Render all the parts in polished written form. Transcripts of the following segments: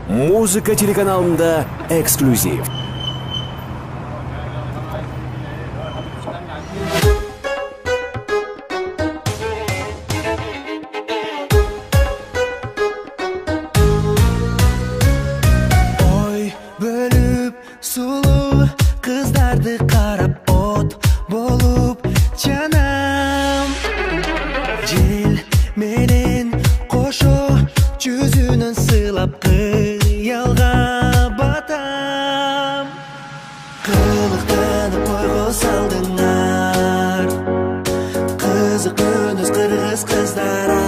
Музыка телеканалында эксклюзив. Ой, бөлүп сулуу кыздарды карап от болуп жанам. Жел менен кошо жүзүнөн сыйлап кыялга батам. Кылыктанып койго салдыңар, кызык көнөз кыргыз кыздар ай.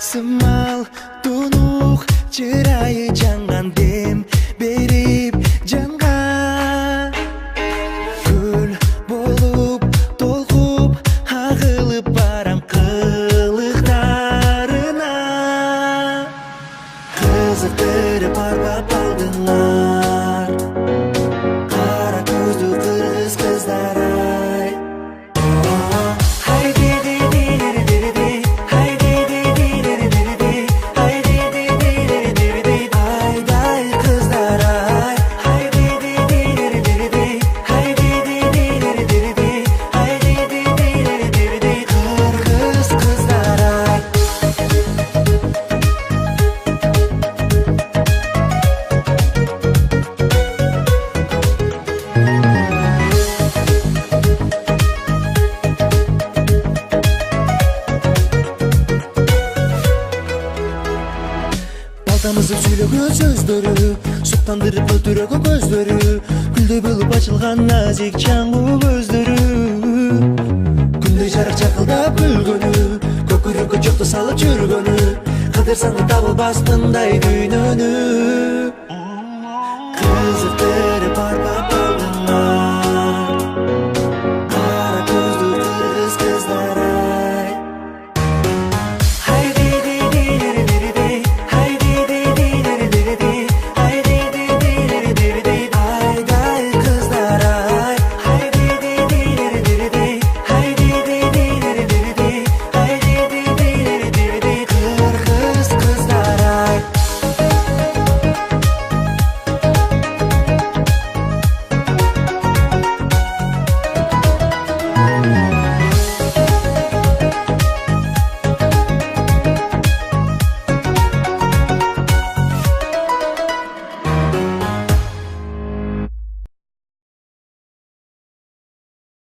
Сымал тунук чырайы жанган дем берип жанга. Көл болуп толкуп агылып барам кылыктарына. Кызыктырып арбап алдыңар, кара көздүү кыргыз кыздар ай. Балтамызып сүйлөгөн сөздөрү, суктандырып өлтүрөгөн көздөрү, гүлдөй болуп ачылган назик чаңгуу көздөрү. Күндөй жарык чакылдап күлгөнү, көкүрөккө чокто салып жүргөнү, кыдырсаң да табылбас мындай дүйнөнү.